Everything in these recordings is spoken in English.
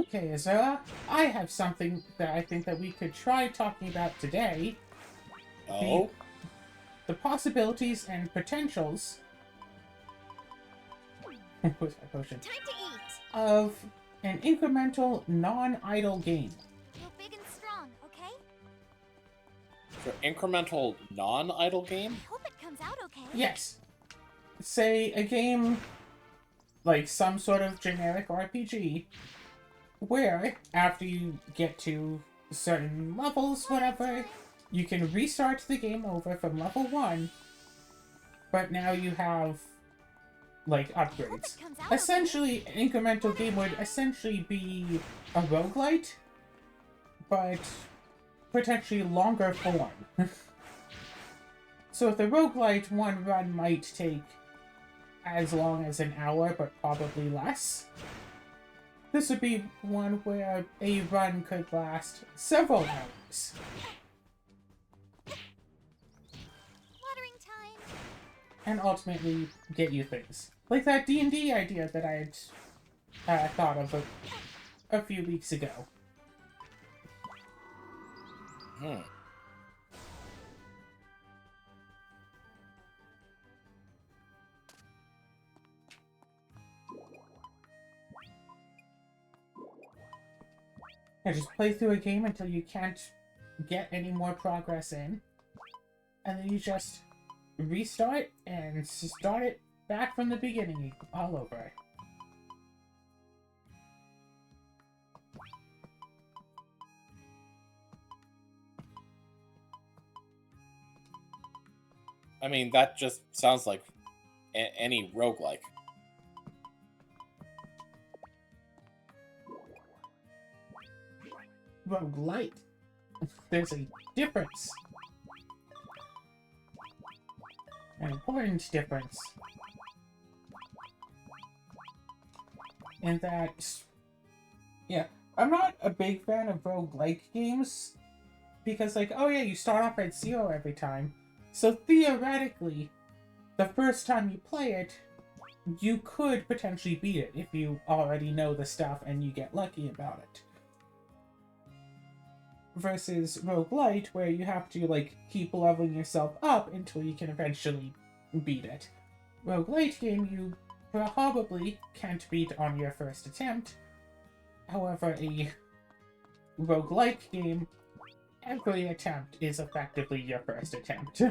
Okay, Azura, I have something that I think that we could try talking about today. The, Oh? the possibilities and potentials what's my potion? Time to eat. Of an incremental, non-idle game. Go big and strong, okay? For incremental non-idle game? I hope it comes out okay. Yes. Say a game like some sort of generic RPG where after you get to certain levels, whatever, you can restart the game over from level 1, but now you have like upgrades. Essentially, an incremental game would essentially be a roguelite, but potentially longer form. So the roguelite one run might take as long as an hour, but probably less. This would be one where a run could last several hours. Watering time. And ultimately get you things. Like that D&D idea that I had thought of a few weeks ago. Yeah, just play through a game until you can't get any more progress in. And then you just restart and start it back from the beginning all over. I mean, that just sounds like any roguelike. Roguelite. There's a difference. An important difference. In that, yeah, I'm not a big fan of roguelike games because, like, oh yeah, you start off at 0 every time. So theoretically, the first time you play it, you could potentially beat it if you already know the stuff and you get lucky about it. Versus roguelite, where you have to, like, keep leveling yourself up until you can eventually beat it. Roguelite game, you probably can't beat on your first attempt. However, a roguelike game, every attempt is effectively your first attempt.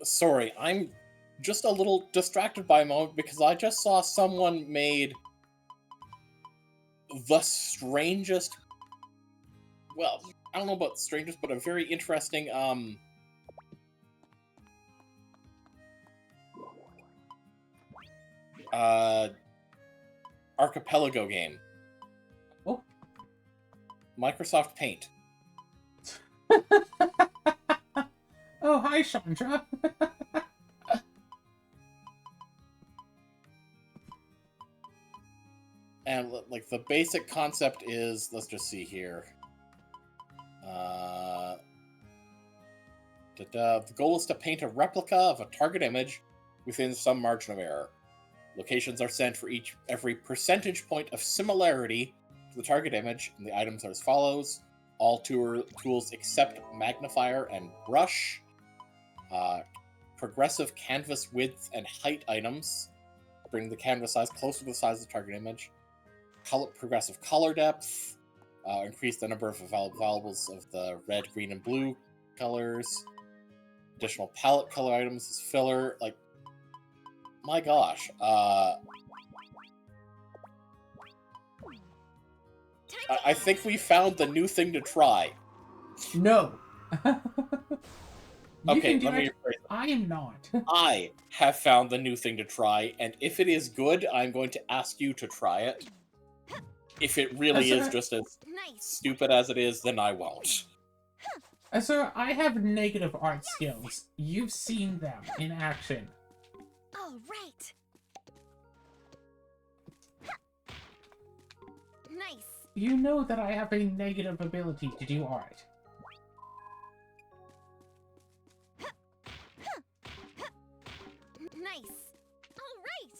Sorry, I'm just a little distracted by a moment because I just saw someone made the strangest, well, I don't know about the strangest, but a very interesting, archipelago game. Oh. Microsoft Paint. Oh, hi, Chandra. And, like, the basic concept is, let's just see here. The goal is to paint a replica of a target image within some margin of error. Locations are sent for every percentage point of similarity to the target image, and the items are as follows. All tools except magnifier and brush. Progressive canvas width and height items bring the canvas size closer to the size of the target image. Progressive color depth, increase the number of available of the red, green, and blue colors. Additional palette color items as filler. Like, my gosh. I think we found the new thing to try. No. You Okay, can do let me it. rephrase it. I am not. I have found the new thing to try, and if it is good, I'm going to ask you to try it. If it really is just as Nice. stupid as it is, then I won't. Sir, I have negative art skills. You've seen them in action. All right. Nice. You know that I have a negative ability to do art. Nice. All right.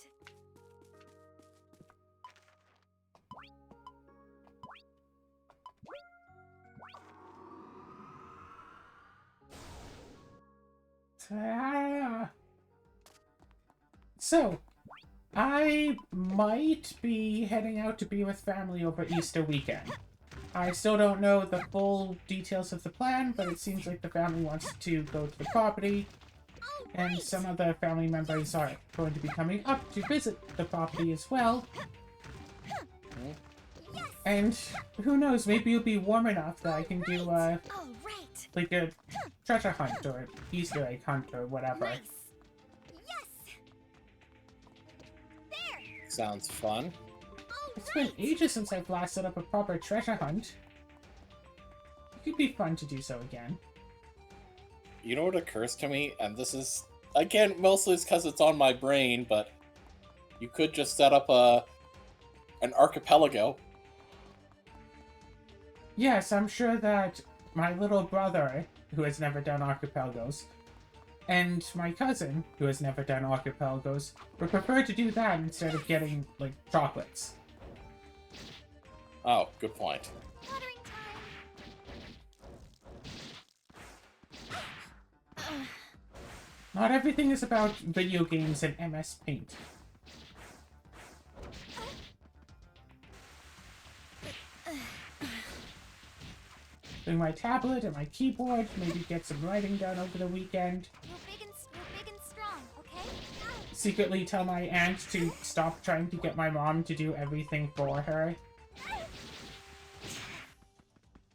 So, I might be heading out to be with family over Easter weekend. I still don't know the full details of the plan, but it seems like the family wants to go to the property, All and right. some other family members are going to be coming up to visit the property as well. Yes. And who knows, maybe it'll be warm enough that I can do, All right. like a treasure hunt or Easter egg hunt or whatever. Nice. Yes. There. Sounds fun. All It's been right. ages since I've last set up a proper treasure hunt. It could be fun to do so again. You know what occurs to me? And this is, again, mostly it's because it's on my brain, but you could just set up an archipelago. Yes, I'm sure that my little brother, who has never done archipelagos, and my cousin, who has never done archipelagos, would prefer to do that instead of getting, like, chocolates. Oh, good point. Watering time. Not everything is about video games and MS Paint. Bring my tablet and my keyboard, maybe get some writing done over the weekend. You're big and strong, okay? Secretly tell my aunt to stop trying to get my mom to do everything for her.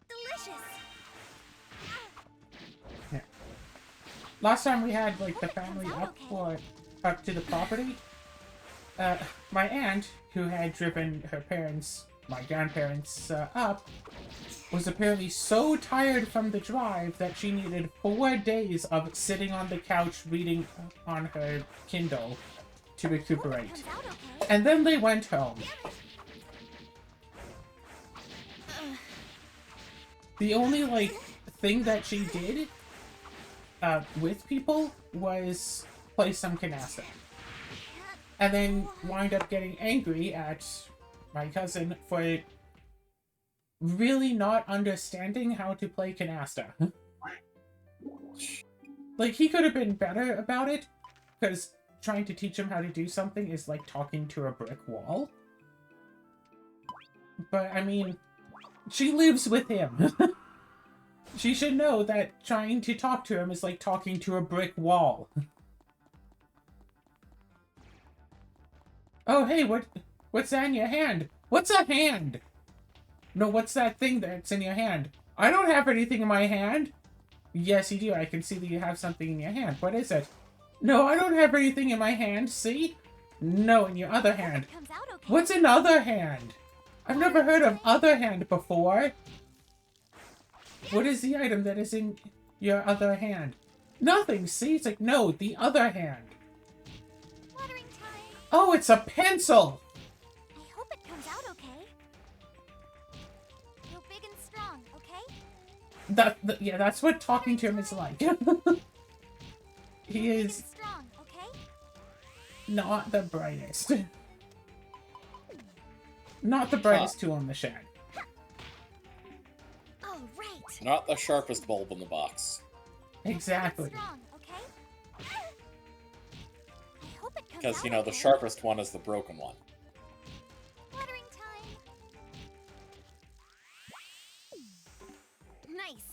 Delicious. Last time we had, like, the family up to the property, my aunt, who had driven her parents, my grandparents, up, was apparently so tired from the drive that she needed 4 days of sitting on the couch reading on her Kindle to recuperate. Comes out okay. And then they went home. The only, like, thing that she did with people was play some canasta. And then wind up getting angry at my cousin for really not understanding how to play canasta. Like, he could have been better about it, because trying to teach him how to do something is like talking to a brick wall. But, I mean, she lives with him. She should know that trying to talk to him is like talking to a brick wall. Oh, hey, what's that in your hand? What's a hand? No, what's that thing that's in your hand? I don't have anything in my hand. Yes, you do. I can see that you have something in your hand. What is it? No, I don't have anything in my hand. See? No, in your other hand. Comes out okay. What's in other hand? I've never heard of other hand before. What is the item that is in your other hand? Nothing. See? It's like, no, the other hand. Watering time. Oh, it's a pencil. I hope it comes out okay. You're big and strong, okay? Yeah, that's what talking to him is like. He Big is and strong, okay? not the brightest. Not the brightest tool in the shed. All right. Not the sharpest bulb in the box. Exactly. Strong, okay? I hope it comes Because, out you know, the okay. sharpest one is the broken one. Watering time. Nice.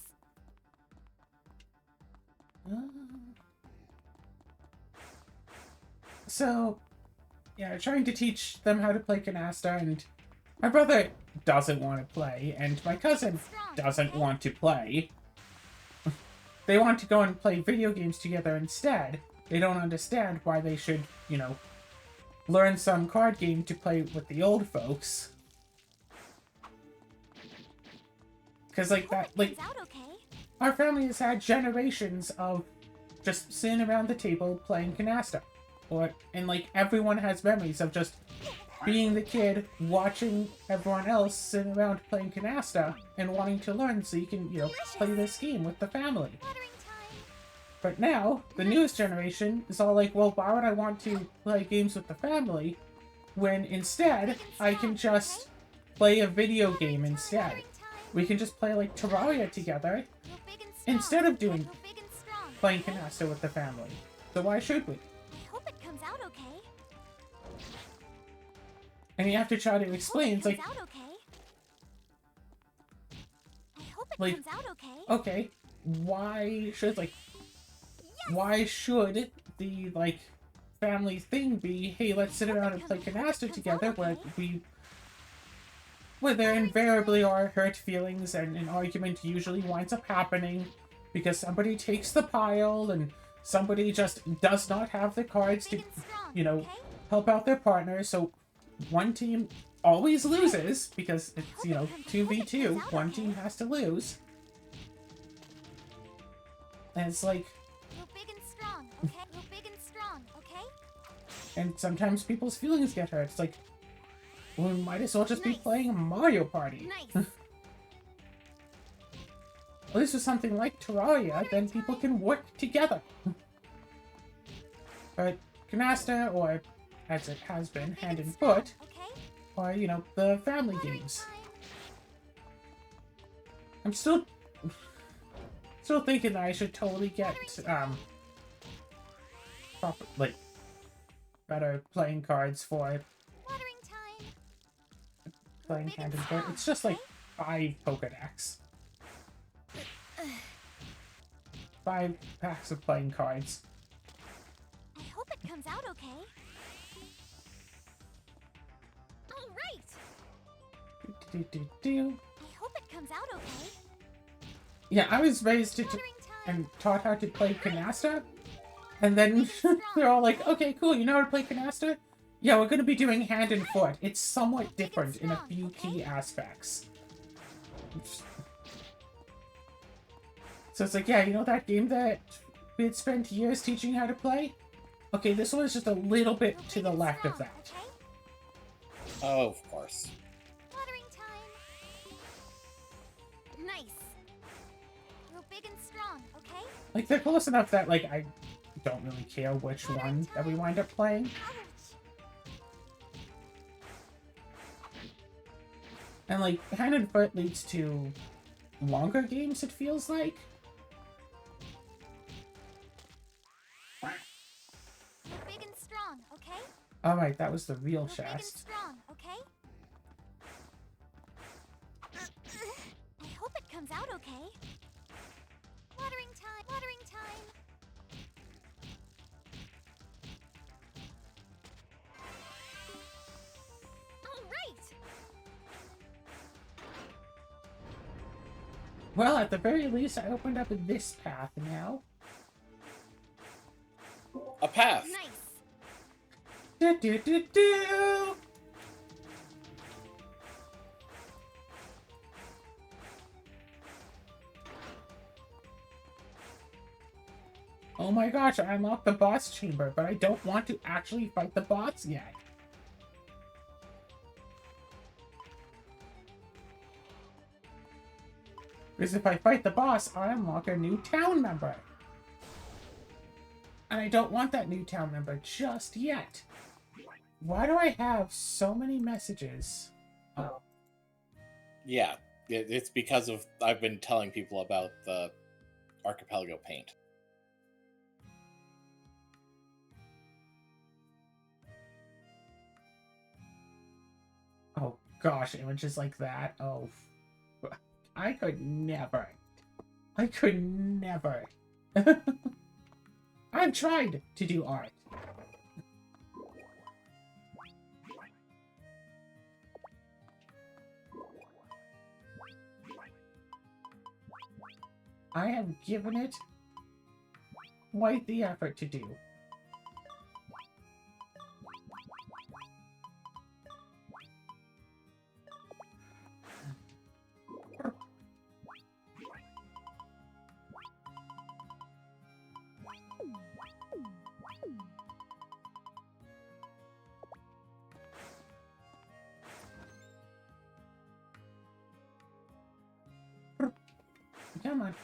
So, yeah, trying to teach them how to play canasta, and my brother doesn't want to play, and my cousin Strong, doesn't okay? want to play. They want to go and play video games together instead. They don't understand why they should, you know, learn some card game to play with the old folks. Because, like, that, like, Comes out okay. our family has had generations of just sitting around the table playing canasta. And, like, everyone has memories of just being the kid, watching everyone else sitting around playing canasta, and wanting to learn so you can, you know, play this game with the family. Watering time. But now, the newest generation is all like, well, why would I want to play games with the family when instead I can just play a video game instead? Watering time. We can just play, like, Terraria together Grow big and strong. instead of doing Grow big and strong. playing canasta with the family. So why should we? I hope it comes out okay. And you have to try to explain, it's like, Comes out okay. I hope it Like, comes out okay. okay, why should, like, why should the, like, family thing be, hey, let's sit around and play canasta together, where there invariably are hurt feelings, and an argument usually winds up happening because somebody takes the pile and somebody just does not have the cards to, Big and strong, you know, okay? help out their partner, so one team always loses because it's, you know, 2v2, one team has to lose. And it's like, Grow big and strong, okay? Grow big and strong, okay? and sometimes people's feelings get hurt. It's like, well, we might as well just be Nice. playing Mario Party. Nice. At least with something like Terraria, then people can work together. But canasta, or as it has been, Big hand and and strong, foot, okay? or, you know, the family Watering games. time. I'm still thinking that I should totally get, proper, like, better playing cards for Watering time. playing Big hand and and foot. strong, It's just like okay? 5 Pokedex. 5 packs of playing cards. I hope it comes out okay. All right. Do-do-do-do. I hope it comes out okay. Yeah, I was raised to Watering time. and taught how to play canasta, and then they're all like, okay, cool, you know how to play canasta? Yeah, we're gonna be doing hand and foot. It's somewhat different in a few key aspects. So it's like, yeah, you know that game that we had spent years teaching you how to play? Okay, this one is just a little bit Grow to big the and left of strong, that. okay? Oh, of course. Watering time. Nice. Grow big and strong, okay? Like, they're close enough that, like, I don't really care which one that we wind up playing. Ouch. And, like, hand and foot leads to longer games, it feels like. Grow big and strong, okay? Oh, right, that was the real Grow big and chest. strong, okay? I hope it comes out okay. Watering time. Watering time. All right. Well, at the very least, I opened up this path now. A path. Nice. Do-do-do-do! Oh my gosh, I unlocked the boss chamber, but I don't want to actually fight the boss yet. Because if I fight the boss, I unlock a new town member. And I don't want that new town member just yet. Why do I have so many messages? Oh, Yeah, it's because of I've been telling people about the archipelago paint. oh gosh, images like that. Oh, I could never. I could never. I've tried to do art. I have given it quite the effort to do. Come on.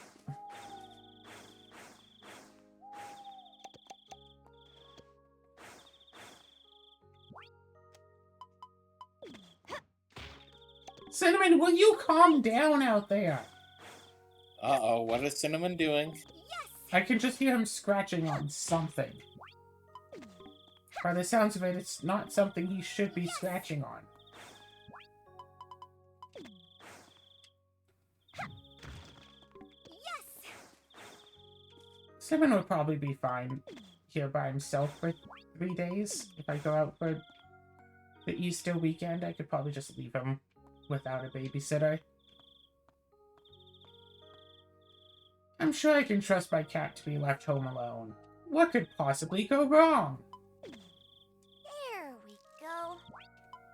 Cinnamon, will you calm down out there? Uh-oh, what is Cinnamon doing? Yes! I can just hear him scratching on something. By the sounds of it, it's not something he should be scratching on. Yes! Cinnamon would probably be fine here by himself for 3 days. If I go out for the Easter weekend, I could probably just leave him without a babysitter. I'm sure I can trust my cat to be left home alone. What could possibly go wrong? There we go.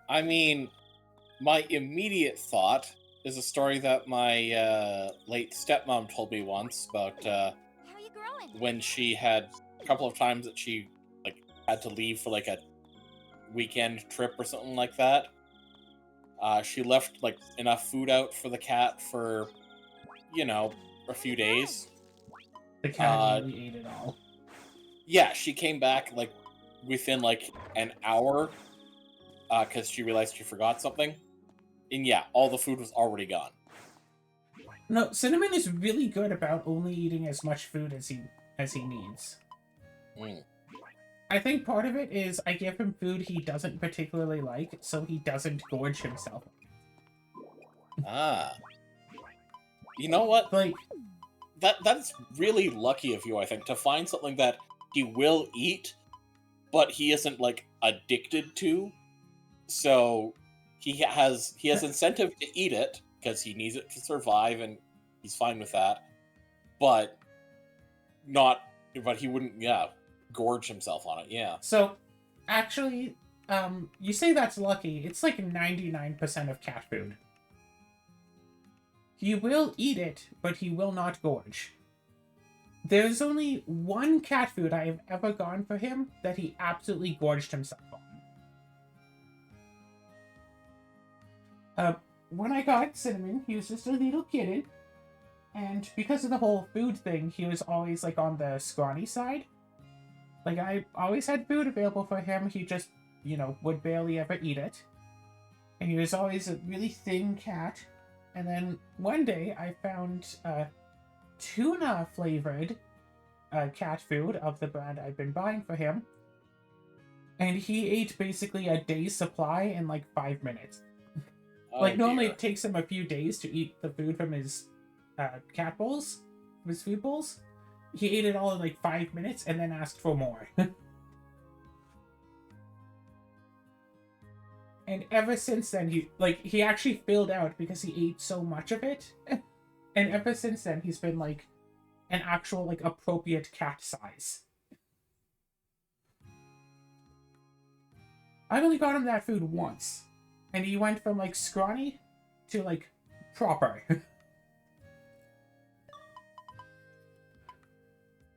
I mean, my immediate thought is a story that my late stepmom told me once about How you growing? when she had a couple of times that she like had to leave for like a weekend trip or something like that. She left like enough food out for the cat for, you know, a few days. The cat really ate it all. Yeah, she came back like within like an hour because she realized she forgot something. And yeah, all the food was already gone. No, Cinnamon is really good about only eating as much food as he needs. Mm. I think part of it is I give him food he doesn't particularly like, so he doesn't gorge himself. Ah. You know what? Like, That's really lucky of you, I think, to find something that he will eat, but he isn't like addicted to. So he has incentive to eat it because he needs it to survive, and he's fine with that. But he wouldn't, gorge himself on it. Yeah. so, actually, you say that's lucky. It's like 99% of cat food. He will eat it, but he will not gorge. There's only one cat food I have ever gone for him that he absolutely gorged himself on. When I got Cinnamon, he was just a little kitten, and because of the whole food thing, he was always like on the scrawny side. Like, I always had food available for him, he just, would barely ever eat it. And he was always a really thin cat. And then one day I found tuna-flavored cat food of the brand I've been buying for him. And he ate basically a day's supply in like 5 minutes. Oh, Like, normally dear. it takes him a few days to eat the food from his cat bowls, his food bowls. He ate it all in like 5 minutes and then asked for more. And ever since then, he actually filled out because he ate so much of it. And ever since then, he's been like an actual like appropriate cat size. I've only got him that food once. And he went from like scrawny to like proper.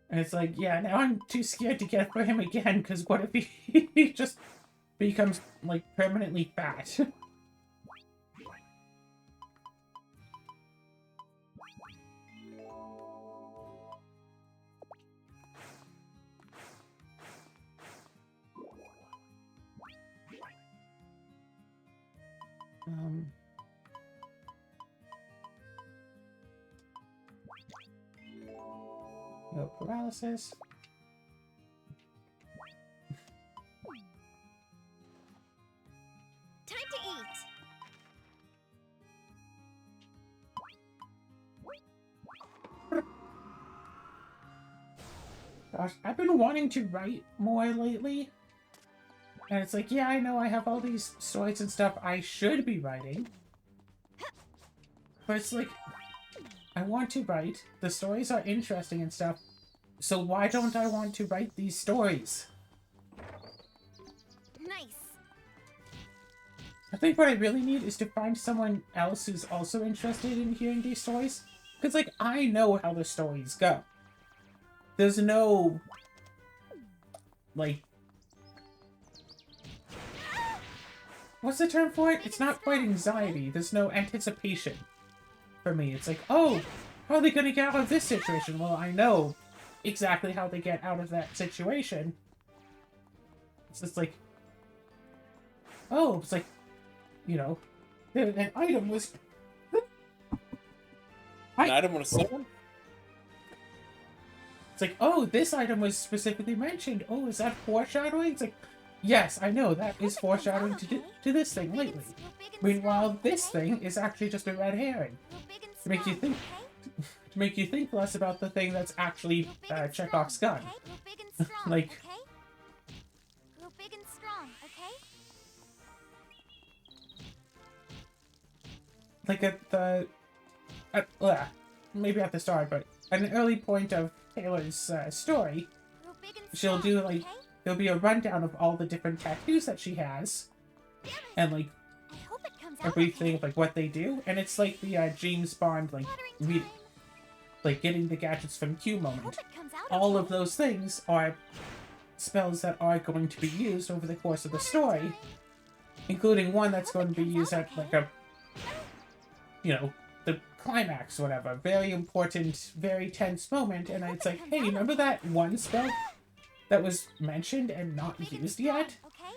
And it's like, yeah, now I'm too scared to get for him again, because what if he just becomes like permanently fat? No paralysis. Time to eat. Gosh, I've been wanting to write more lately. And it's like, yeah, I know I have all these stories and stuff I should be writing. But it's like, I want to write. The stories are interesting and stuff. So why don't I want to write these stories? Nice. I think what I really need is to find someone else who's also interested in hearing these stories. Because, like, I know how the stories go. There's no, like... What's the term for it? It's not quite anxiety. There's no anticipation for me. It's like, oh, how are they going to get out of this situation? Well, I know exactly how they get out of that situation. It's just like, oh, it's like, you know, an item was... An item was stolen? It's like, oh, this item was specifically mentioned. Oh, is that foreshadowing? It's like, yes, I know, that is foreshadowing to this thing lately. Meanwhile, this thing is actually just a red herring. To make you think... to make you think less about the thing that's actually Chekhov's gun. Like... Grow big and strong, okay? Like at the... maybe at the start, but at an early point of Taylor's story, Grow big and she'll strong, do, like... okay? There'll be a rundown of all the different tattoos that she has, and, like, I hope it comes a out brief okay. thing of, like, what they do, and it's like the James Bond, like, Watering time. like, getting the gadgets from Q I hope moment. it comes out All okay. of those things are spells that are going to be used over the course of the story, including one that's going to be used at, like, a, you know, the climax, whatever. Very important, very tense moment, and it's like, hey, remember that one spell that was mentioned and not Big and used strong, yet? okay?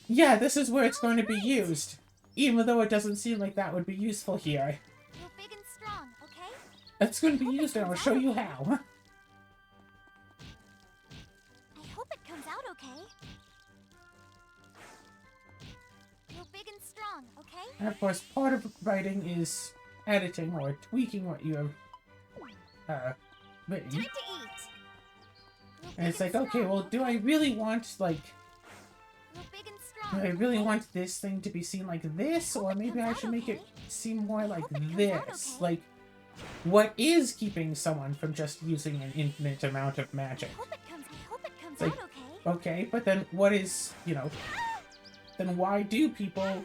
Yeah, this is where it's going to be used. Even though it doesn't seem like that would be useful here. Grow big and strong, okay? It's going to be used and I'll show you how. I hope it comes out okay. Grow big and strong, okay? And of course, part of writing is editing or tweaking what you have written. Time to eat. Grow And it's big like, okay, strong, well, do I really want, like, Grow big and do strong, I really okay? want this thing to be seen like this? Or maybe I should make it seem more like hope it comes out this. okay. Like, what is keeping someone from just using an infinite amount of magic? I hope it comes Like, out okay. Okay, but then what is, you know, then why do people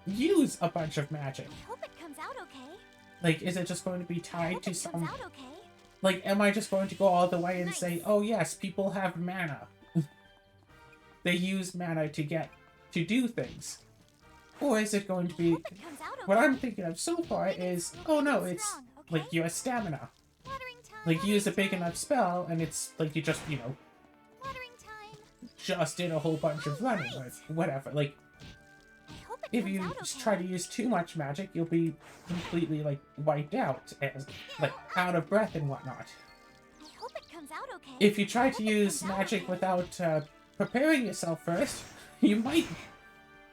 use a bunch of magic? I hope it comes out okay. Like, is it just going to be I tied hope to it some... comes out okay. Like, am I just going to go all the way and Nice. say, oh yes, people have mana. They use mana to do things. Or is it going to I be... hope it comes out okay. What I'm thinking of so far is, oh no, it's Strong, okay? like your stamina. Watering time. Like, you use a big time. enough spell, and it's like you just, you know, Watering time. just did a whole bunch of running, or whatever. Like, I hope it if comes you out just okay. try to use too much magic, you'll be completely, like, wiped out, as, like, out of breath and whatnot. I hope it comes out okay. If you try I to hope it use comes out magic okay. without preparing yourself first, you might,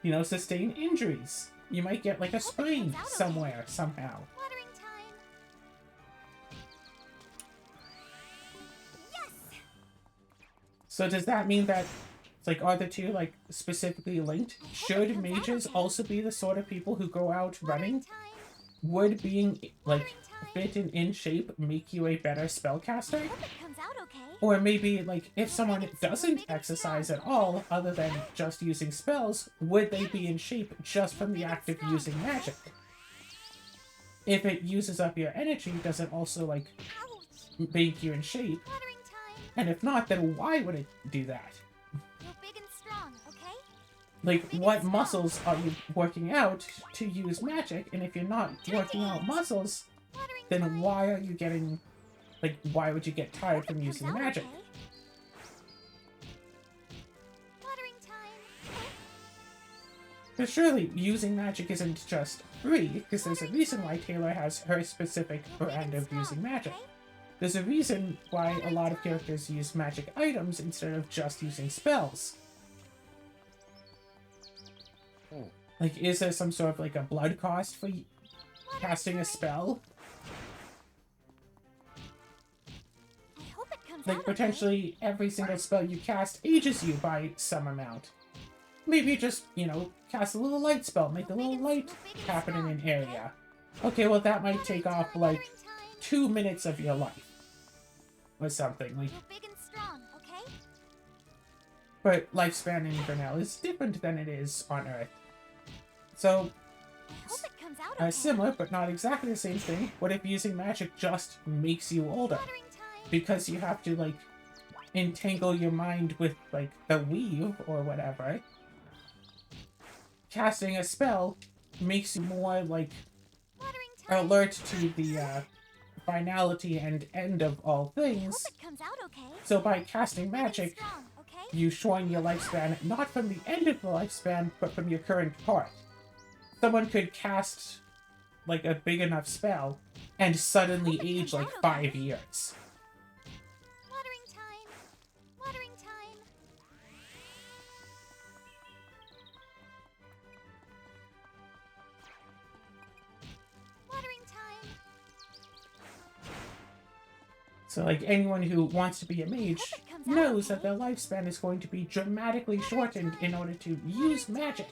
you know, sustain injuries. You might get, like, a Hope it sprain comes out okay. somewhere, somehow. Watering time. Yes. So does that mean that, like, are the two, like, specifically linked? I hope it Should comes out mages okay. also be the sort of people who go out Watering running? time. Would being, like, Watering time. fit and in shape make you a better spellcaster? I hope it comes out okay. Or maybe, like, if someone doesn't exercise at all, other than just using spells, would they be in shape just from the act of using magic? If it uses up your energy, does it also, like, Ouch. make you in shape? Watering time. And if not, then why would it do that? Grow big and strong, okay? Like, what muscles are you working out to use magic? And if you're not working out muscles, Watering then time. why are you getting... Like, why would you get I tired hope from it using comes out magic? okay. Watering time. But surely, using magic isn't just free, because there's a reason why Taylor has her specific Grow big brand and of using strong, magic. okay? There's a reason why a lot of characters use magic items instead of just using spells. Hmm. Like, is there some sort of, like, a blood cost for Watering casting a time. spell? I hope it comes Like, out okay. potentially every single spell you cast ages you by some amount. Maybe just, you know, cast a little light spell, make a little light happen in an area. Okay, well that might take off, like, Watering time. 2 minutes of your life. Or something. Like, You're big and strong, okay? but lifespan in Vernell is different than it is on Earth. So, I hope it comes out okay. similar, but not exactly the same thing. What if using magic just makes you older? Watering time. Because you have to, like, entangle your mind with, like, the weave or whatever. Casting a spell makes you more, like, Watering time. alert to the finality and end of all I hope things. it comes out okay. So by casting Big and magic, strong, okay? you shorten your lifespan not from the end of the lifespan, but from your current part. Someone could cast, like, a big enough spell and suddenly age, like, 5 years. Watering time. Watering time. Watering time. So, like, anyone who wants to be a mage hope it comes out knows okay. that their lifespan is going to be dramatically shortened in order to use magic.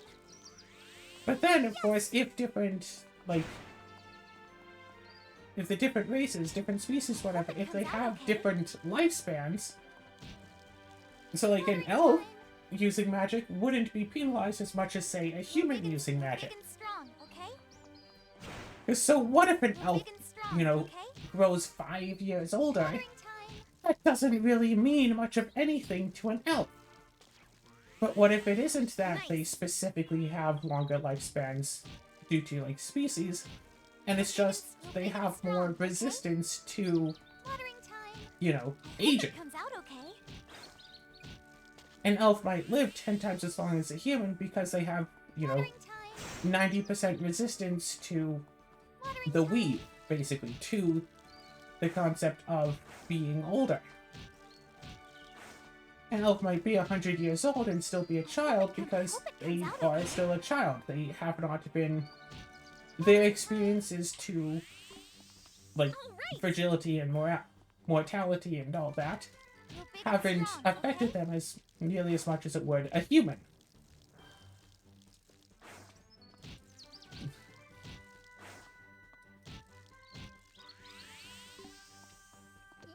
But then, of course, if different, like, if the different races, different species, whatever, if they have different lifespans, so, like, an elf using magic wouldn't be penalized as much as, say, a human using magic. Big and strong, okay? 'Cause so what if an You're elf, big and strong, you know, okay? grows 5 years older? Watering time. That doesn't really mean much of anything to an elf. But what if it isn't that they specifically have longer lifespans due to, like, species, and it's just they have more resistance to, Watering time. you know, I hope aging. it comes out okay. An elf might live 10 times as long as a human because they have, you know, Watering time. 90% resistance to Watering the time. weave, basically, to the concept of being older. An elf might be 100 years old and still be a child because they are still a child. They have not been... Their experiences to, like, All right. fragility and mortality and all that You're big and haven't strong, affected okay? them as nearly as much as it would a human.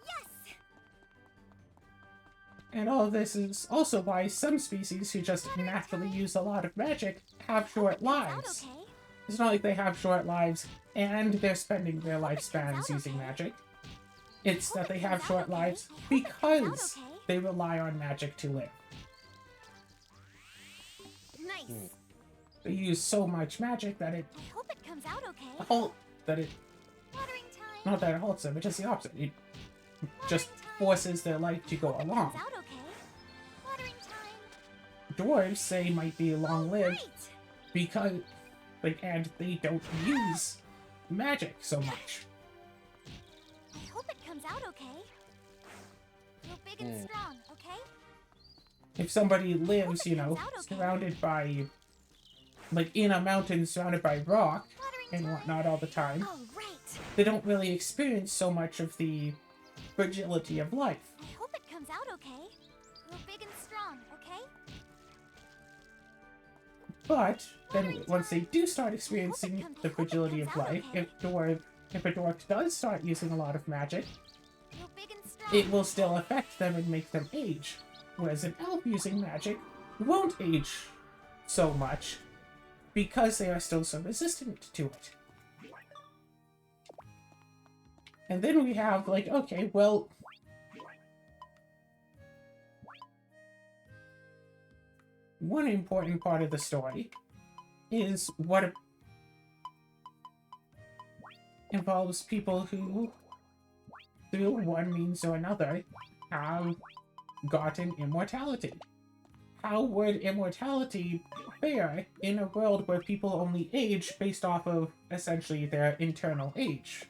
Yes. And all of this is also why some species who just naturally use a lot of magic have short Comes out lives. okay. It's not like they have short lives and they're spending their lifespans using magic. It's that they have short lives because they rely on magic to live. Nice. They use so much magic that it I hope it comes out okay. halt that it Watering time. not that it halts them, it's just the opposite. It just Watering time. forces their life to go Hope it along. comes out okay. Watering time. Dwarves say might be long-lived Great. because, like, and they don't use magic so much. I hope it comes out okay. You're big and strong, okay? If somebody lives, you know, surrounded by, like, in a mountain surrounded by rock Watering and time. whatnot all the time, All right. they don't really experience so much of the fragility of life. I hope it comes out okay. You're big and strong, okay? But then once they do start experiencing the fragility of life, if a dwarf does start using a lot of magic, You're big and strong. it will still affect them and make them age. Whereas an elf using magic won't age so much because they are still so resistant to it. And then we have, like, okay, well, one important part of the story is what involves people who, through one means or another, have gotten immortality. How would immortality fare in a world where people only age based off of, essentially, their internal age?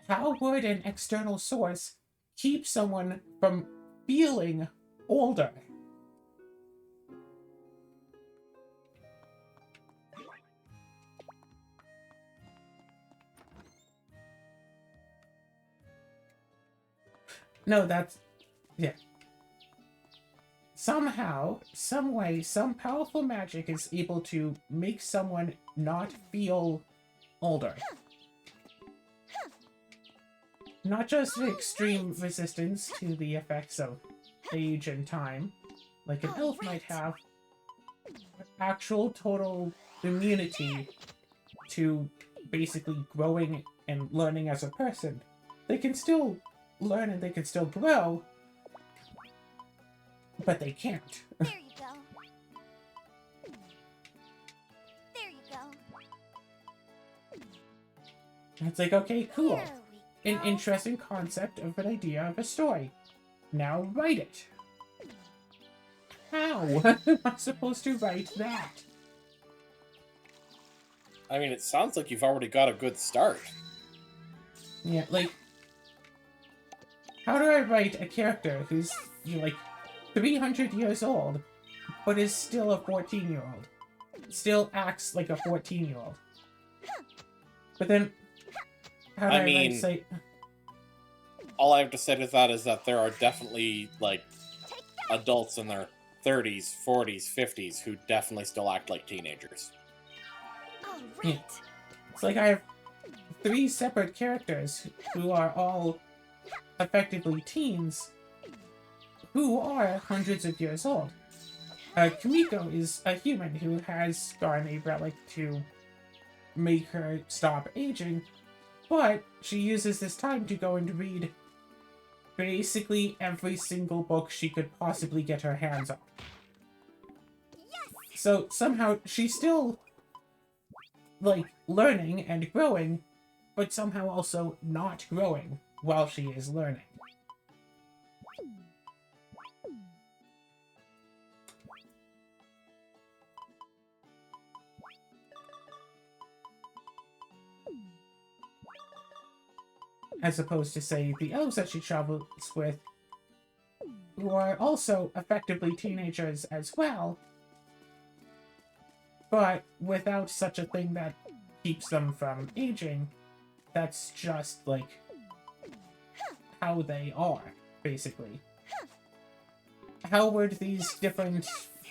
How would an external source keep someone from feeling older? No, that's... yeah. Somehow, some way, some powerful magic is able to make someone not feel older. not just extreme resistance to the effects of age and time, like an elf might have, but actual total immunity to basically growing and learning as a person. They can still learn and they can still grow, but they can't. There you go. There you go. It's like, okay, cool. There we An go. interesting concept of an idea of a story. Now write it. How am I supposed to write that? I mean, it sounds like you've already got a good start. Yeah, like, how do I write a character who's, like, 300 years old, but is still a 14-year-old? Still acts like a 14-year-old. But then, how do I mean, write, say... All I have to say to that is that there are definitely, like, adults in their 30s, 40s, 50s who definitely still act like teenagers. All Yeah. right. It's like I have 3 separate characters who are all effectively teens who are hundreds of years old. Kumiko is a human who has gotten a relic to make her stop aging, but she uses this time to go and read basically every single book she could possibly get her hands on. Yes. So somehow she's still, like, learning and growing, but somehow also not growing while she is learning. As opposed to, say, the elves that she travels with, who are also effectively teenagers as well, but without such a thing that keeps them from aging. That's just, like, how they are, basically. How would these different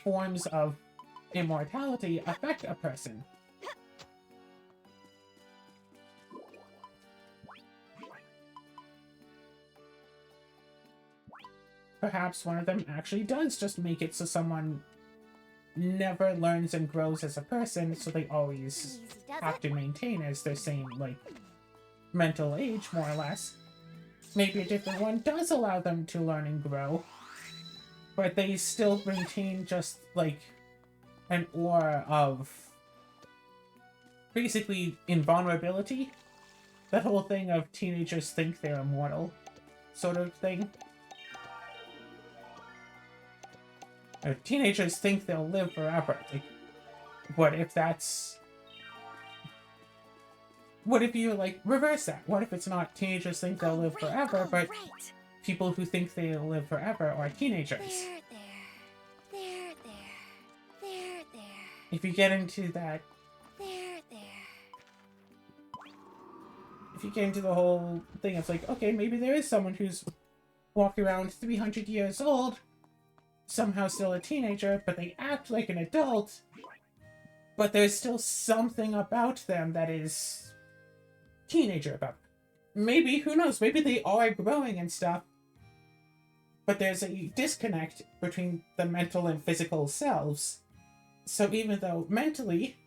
forms of immortality affect a person? Perhaps one of them actually does just make it so someone never learns and grows as a person, so they always Easy does have it. to maintain as their same, like, mental age, more or less. Maybe a different one does allow them to learn and grow, but they still maintain just, like, an aura of basically invulnerability. That whole thing of teenagers think they're immortal sort of thing. Teenagers think they'll live forever. Like, what if that's... What if you, like, reverse that? What if it's not teenagers think they'll live forever, but Right. people who think they'll live forever are teenagers? There, there. There. If you get into that... There. If you get into the whole thing, it's like, okay, maybe there is someone who's walking around 300 years old, somehow still a teenager, but they act like an adult, but there's still something about them that is teenager about them. Maybe, who knows, maybe they are growing and stuff, but there's a disconnect between the mental and physical selves. So even though mentally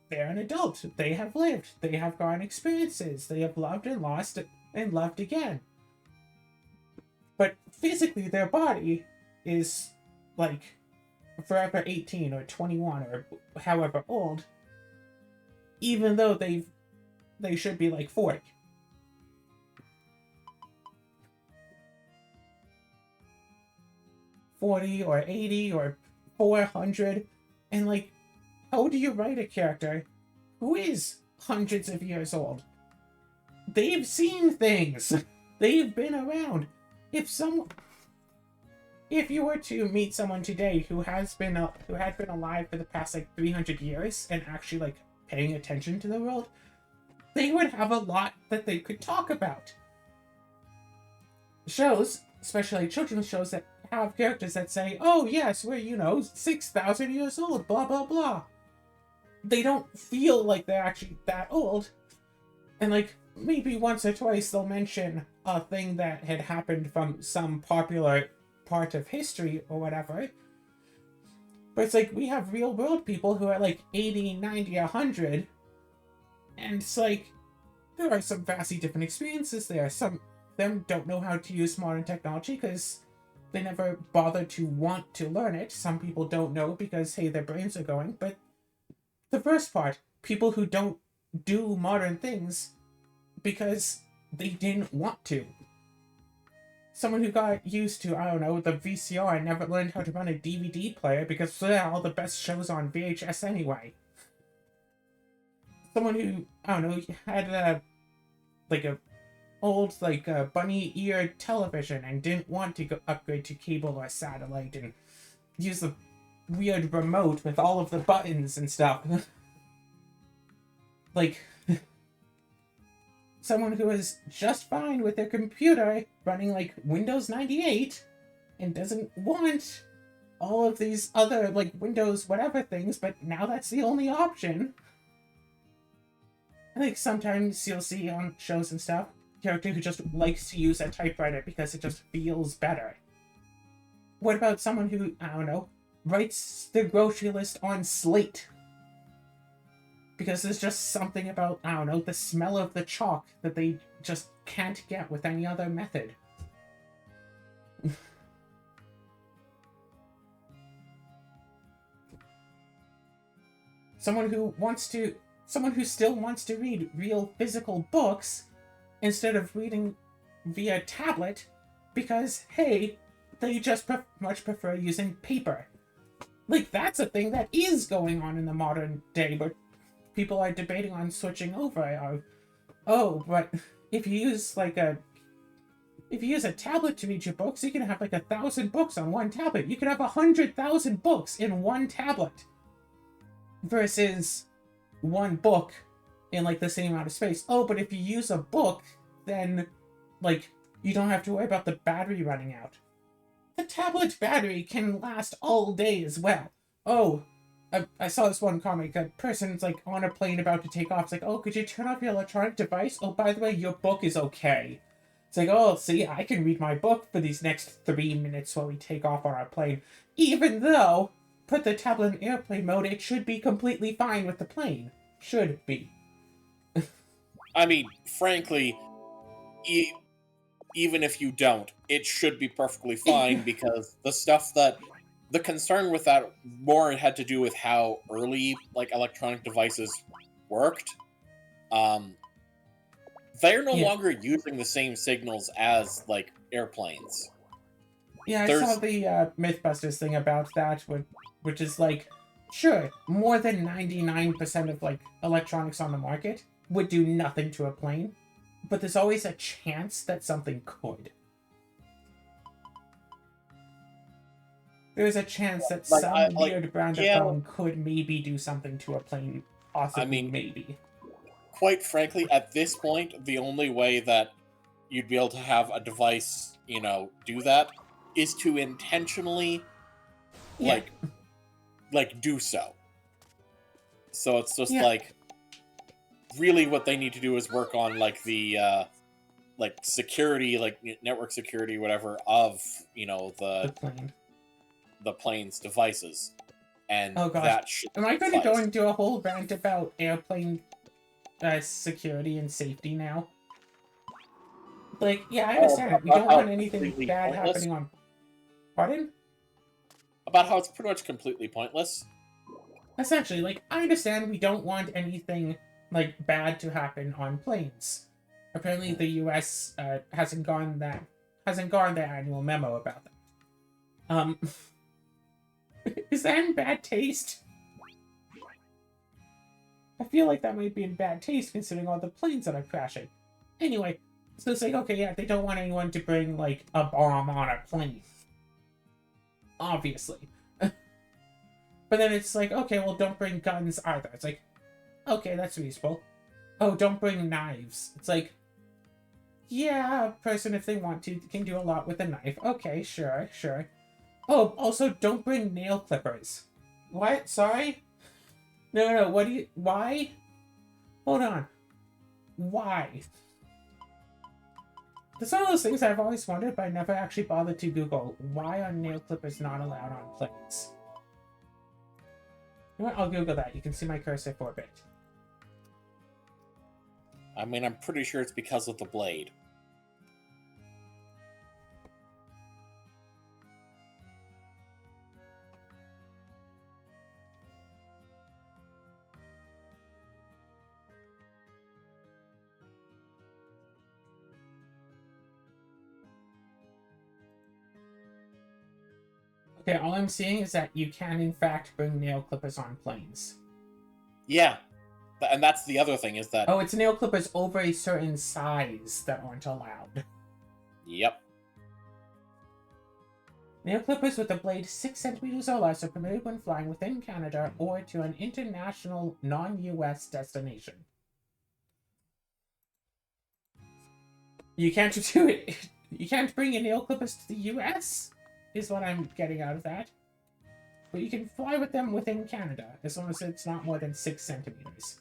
they're an adult, they have lived, they have gone experiences, they have loved and lost and loved again, but physically their body is like forever 18 or 21 or however old, even though they should be like 40. Or 80 or 400, and like, how do you write a character who is hundreds of years old? They've seen things. They've been around. If you were to meet someone today who had been alive for the past like 300 years and actually like paying attention to the world, they would have a lot that they could talk about. Shows, especially children's shows, that have characters that say, oh yes, we're 6,000 years old, blah blah blah. They don't feel like they're actually that old, and like, maybe once or twice they'll mention a thing that had happened from some popular part of history or whatever. But it's like, we have real world people who are like 80, 90, 100, and it's like, there are some vastly different experiences there. Some of them don't know how to use modern technology because they never bothered to want to learn it. Some people don't know because, hey, their brains are going. But the first part, people who don't do modern things because they didn't want to. Someone who got used to, I don't know, the VCR and never learned how to run a DVD player because they're all the best shows on VHS anyway. Someone who, I don't know, had a old, bunny ear television and didn't want to upgrade to cable or satellite and use the weird remote with all of the buttons and stuff. Like, someone who is just fine with their computer running like Windows 98 and doesn't want all of these other like Windows whatever things, but now that's the only option. I think sometimes you'll see on shows and stuff, a character who just likes to use a typewriter because it just feels better. What about someone who, I don't know, writes their grocery list on slate? Because there's just something about, I don't know, the smell of the chalk that they just can't get with any other method. Someone who still wants to read real physical books instead of reading via tablet because, hey, they just much prefer using paper. Like, that's a thing that is going on in the modern day, but people are debating on switching over. But if you use a tablet to read your books, you can have like 1,000 books on one tablet. You can have 100,000 books in one tablet versus one book in like the same amount of space. Oh, but if you use a book, then like you don't have to worry about the battery running out. The tablet battery can last all day as well. Oh, I saw this one comic. A person's like on a plane about to take off. It's like, oh, could you turn off your electronic device? Oh, by the way, your book is okay. It's like, oh, see, I can read my book for these next 3 minutes while we take off on our plane. Even though, put the tablet in airplane mode, it should be completely fine with the plane. Should be. I mean, frankly, even if you don't, it should be perfectly fine because the concern with that more had to do with how early like electronic devices worked. They're no longer using the same signals as like airplanes. Yeah, I saw the Mythbusters thing about that, which is like, sure, more than 99% of like electronics on the market would do nothing to a plane, but there's always a chance that something could. There's a chance that some weird brand of phone could maybe do something to a plane. Possibly, I mean, maybe. Quite frankly, at this point, the only way that you'd be able to have a device, do that is to intentionally, do so. So it's just really what they need to do is work on the security, network security, whatever, of the plane's devices. And oh gosh, that should am I going to go and do a whole rant about airplane security and safety now? Like, yeah, I understand it. We don't want anything bad happening on... Pardon? About how it's pretty much completely pointless. Essentially, like, I understand we don't want anything, like, bad to happen on planes. Apparently the US hasn't gone their annual memo about that. Is that in bad taste? I feel like that might be in bad taste considering all the planes that are crashing. Anyway, so it's like, okay, yeah, they don't want anyone to bring, like, a bomb on a plane. Obviously. But then it's like, okay, well, don't bring guns either. It's like, okay, that's reasonable. Oh, don't bring knives. It's like, yeah, a person, if they want to, can do a lot with a knife. Okay, sure. Oh, also, don't bring nail clippers. What? Sorry? No, why? Hold on. Why? It's one of those things I've always wondered, but I never actually bothered to Google. Why are nail clippers not allowed on planes? You know what? I'll Google that. You can see my cursor for a bit. I mean, I'm pretty sure it's because of the blade. Okay, all I'm seeing is that you can, in fact, bring nail clippers on planes. Yeah, and that's the other thing is that... Oh, it's nail clippers over a certain size that aren't allowed. Yep. Nail clippers with a blade 6 centimeters or less are permitted when flying within Canada or to an international non-US destination. You can't do it. You can't bring your nail clippers to the US, is what I'm getting out of that. But you can fly with them within Canada, as long as it's not more than 6 centimeters.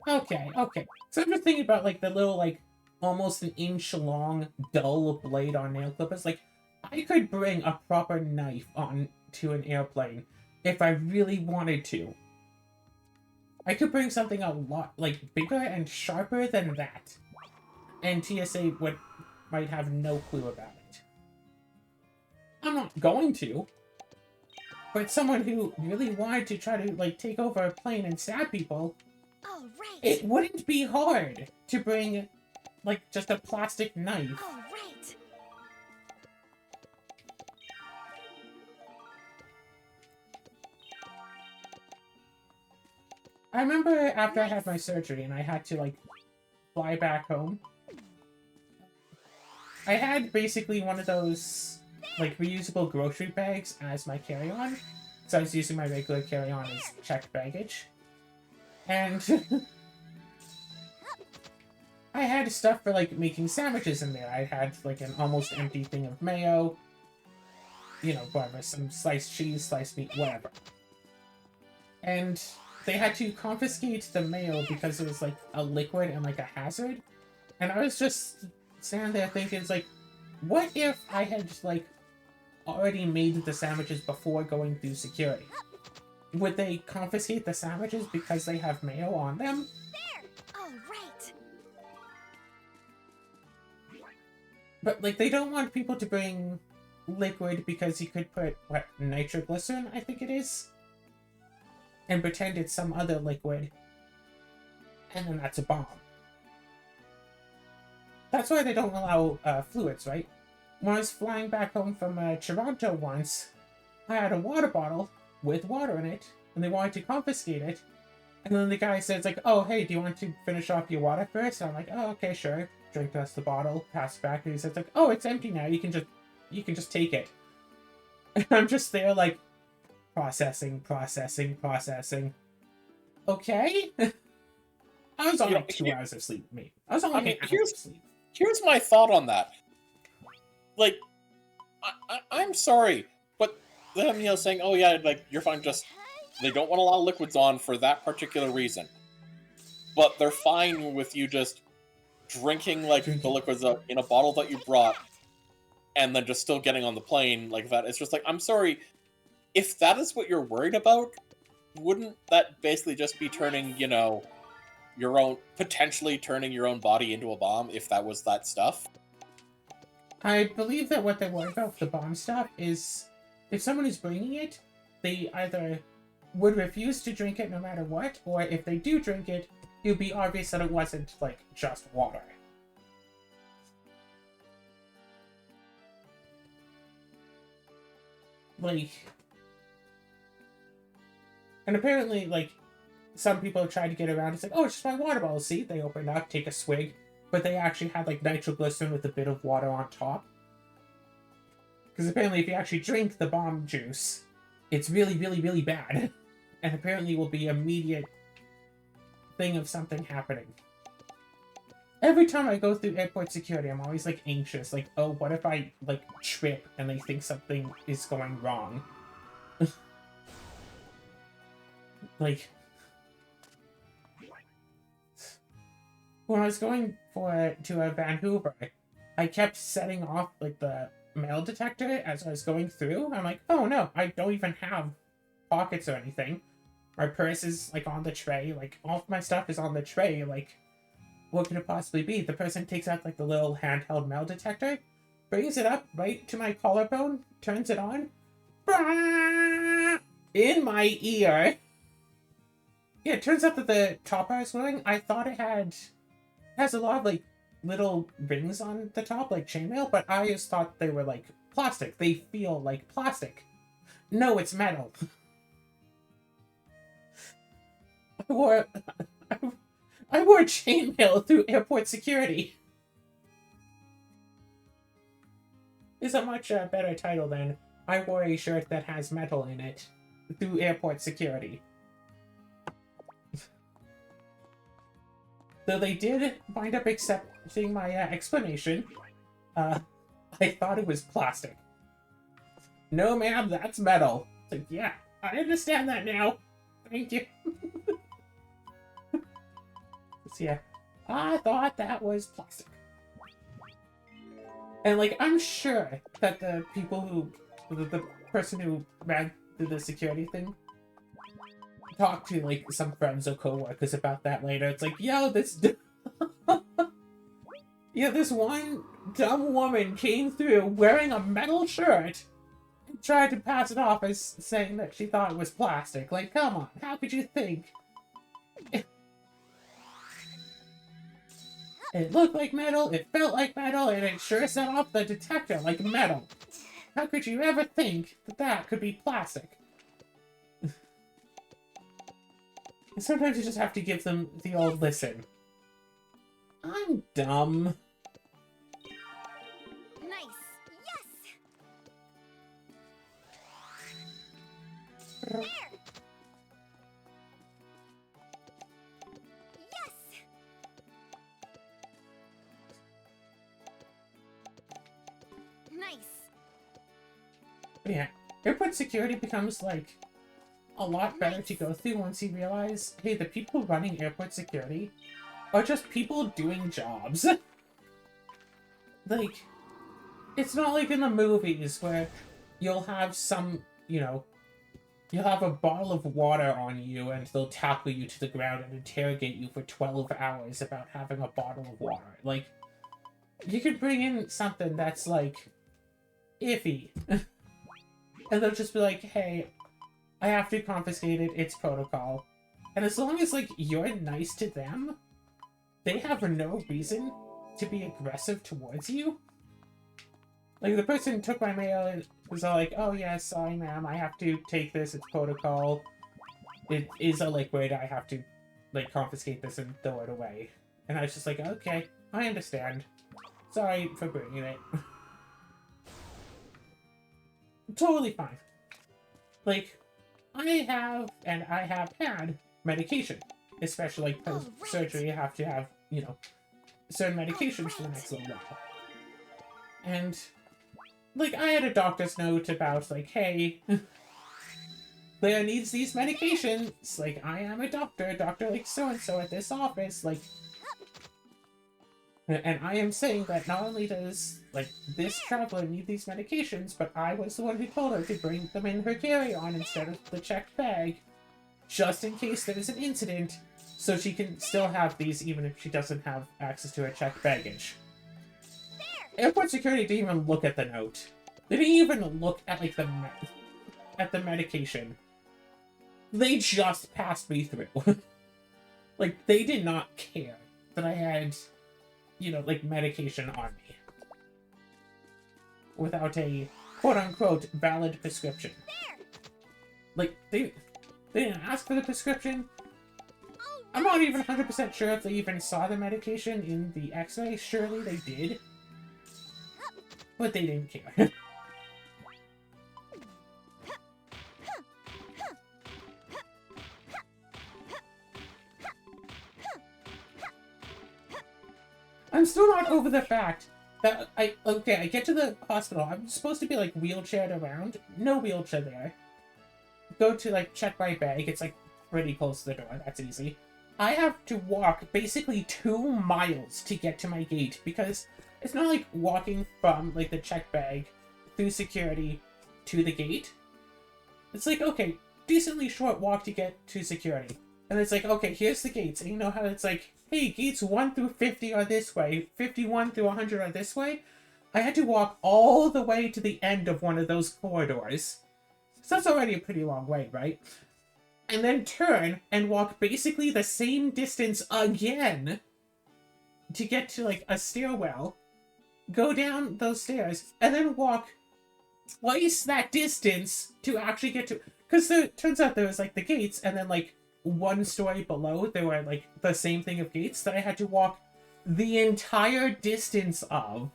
Okay, okay. So I'm just thinking about, like, the little, like, almost an inch long, dull blade on nail clippers. Like, I could bring a proper knife on to an airplane if I really wanted to. I could bring something a lot, like, bigger and sharper than that. And TSA might have no clue about it. I'm not going to. But someone who really wanted to try to, like, take over a plane and stab people, All right. it wouldn't be hard to bring, like, just a plastic knife. All right. I remember after I had my surgery and I had to, like, fly back home, I had basically one of those, like, reusable grocery bags as my carry-on. So I was using my regular carry-on as checked baggage. And I had stuff for, like, making sandwiches in there. I had, like, an almost empty thing of mayo, you know, whatever, some sliced cheese, sliced meat, whatever. And they had to confiscate the mayo because it was, like, a liquid and, like, a hazard. And I was just standing there thinking, it's like, what if I had, like, already made the sandwiches before going through security? Would they confiscate the sandwiches because they have mayo on them? There. All right. But, like, they don't want people to bring liquid because you could put, what, nitroglycerin, I think it is? And pretend it's some other liquid. And then that's a bomb. That's why they don't allow fluids, right? When I was flying back home from Toronto once, I had a water bottle with water in it, and they wanted to confiscate it. And then the guy says, like, oh, hey, do you want to finish off your water first? And I'm like, oh, okay, sure. Drink the rest of the bottle, pass it back, and he says, like, oh, it's empty now. You can just take it. And I'm just there, like, processing. Okay? I was on like 2 hours of sleep, mate. I was on like an hour of sleep. Here's my thought on that. Like, I'm sorry, but them, you know, saying, oh yeah, like, you're fine, just, they don't want to allow liquids on for that particular reason. But they're fine with you just drinking, like, the liquids in a bottle that you brought, and then just still getting on the plane like that. It's just like, I'm sorry, if that is what you're worried about, wouldn't that basically just be turning, you know, potentially turning your own body into a bomb if that was that stuff? I believe that what they worry about with the bomb stuff is if someone is bringing it, they either would refuse to drink it no matter what, or if they do drink it, it would be obvious that it wasn't, like, just water. Like... And apparently, like, some people have tried to get around. It's like, oh, it's just my water bottle. See? They open it up, take a swig. But they actually had, like, nitroglycerin with a bit of water on top. Because apparently if you actually drink the bomb juice, it's really, really, really bad. And apparently will be immediate thing of something happening. Every time I go through airport security, I'm always, like, anxious. Like, oh, what if I, like, trip and they think something is going wrong? Like... when I was going to Vancouver, I kept setting off like the metal detector as I was going through. I'm like, oh no, I don't even have pockets or anything. My purse is like on the tray, like all of my stuff is on the tray. Like, what could it possibly be? The person takes out like the little handheld metal detector, brings it up right to my collarbone, turns it on, in my ear. Yeah, it turns out that the top I was wearing, I thought it has a lot of like little rings on the top, like chainmail, but I just thought they were like plastic. They feel like plastic. No, it's metal. I wore I wore chainmail through airport security. Is a much better title than I wore a shirt that has metal in it through airport security. Though they did wind up accepting my explanation, I thought it was plastic. No, ma'am, that's metal. It's like, yeah, I understand that now. Thank you. So, yeah, I thought that was plastic. And, like, I'm sure that the people the person who ran through the security thing talked to, like, some friends or co-workers about that later. It's like, yo, this one dumb woman came through wearing a metal shirt and tried to pass it off as saying that she thought it was plastic. Like, come on, how could you think? It looked like metal, it felt like metal, and it sure set off the detector like metal. How could you ever think that that could be plastic? And sometimes you just have to give them the old listen. I'm dumb. Nice. Yes. There. Yes. Nice. Yeah, airport security becomes, like, a lot better to go through once you realize, hey, the people running airport security are just people doing jobs. Like, it's not like in the movies where you'll have some, you'll have a bottle of water on you and they'll tackle you to the ground and interrogate you for 12 hours about having a bottle of water. Like, you could bring in something that's, like, iffy. And they'll just be like, hey, I have to confiscate it, it's protocol. And as long as, like, you're nice to them, they have no reason to be aggressive towards you. Like, the person took my mail and was all like, oh yeah, sorry ma'am, I have to take this, it's protocol. It is a liquid, I have to, like, confiscate this and throw it away. And I was just like, okay, I understand. Sorry for bringing it. Totally fine. Like, I have had medication. Especially, like, post-surgery, you have to have, certain medications for the next little while. And, like, I had a doctor's note about, like, hey, Claire needs these medications. Like, I am a doctor, like, so-and-so at this office, like... And I am saying that not only does, like, this traveler need these medications, but I was the one who told her to bring them in her carry-on instead of the checked bag, just in case there is an incident, so she can still have these even if she doesn't have access to her checked baggage. Airport security didn't even look at the note. They didn't even look at, like, the medication. They just passed me through. Like, they did not care that I had... like, medication on me. Without a quote-unquote valid prescription. Like, they didn't ask for the prescription. I'm not even 100% sure if they even saw the medication in the x-ray. Surely they did. But they didn't care. I'm still not over the fact that I get to the hospital. I'm supposed to be, like, wheelchaired around. No wheelchair there. Go to, like, check my bag. It's, like, pretty close to the door. That's easy. I have to walk basically 2 miles to get to my gate, because it's not like walking from, like, the check bag through security to the gate. It's like, okay, decently short walk to get to security. And it's like, okay, here's the gates. And you know how it's like, hey, gates 1 through 50 are this way, 51 through 100 are this way? I had to walk all the way to the end of one of those corridors. So that's already a pretty long way, right? And then turn and walk basically the same distance again to get to, like, a stairwell, go down those stairs, and then walk twice that distance to actually get to... Because it turns out there was, like, the gates, and then, like, 1 story below, there were, like, the same thing of gates that I had to walk the entire distance of,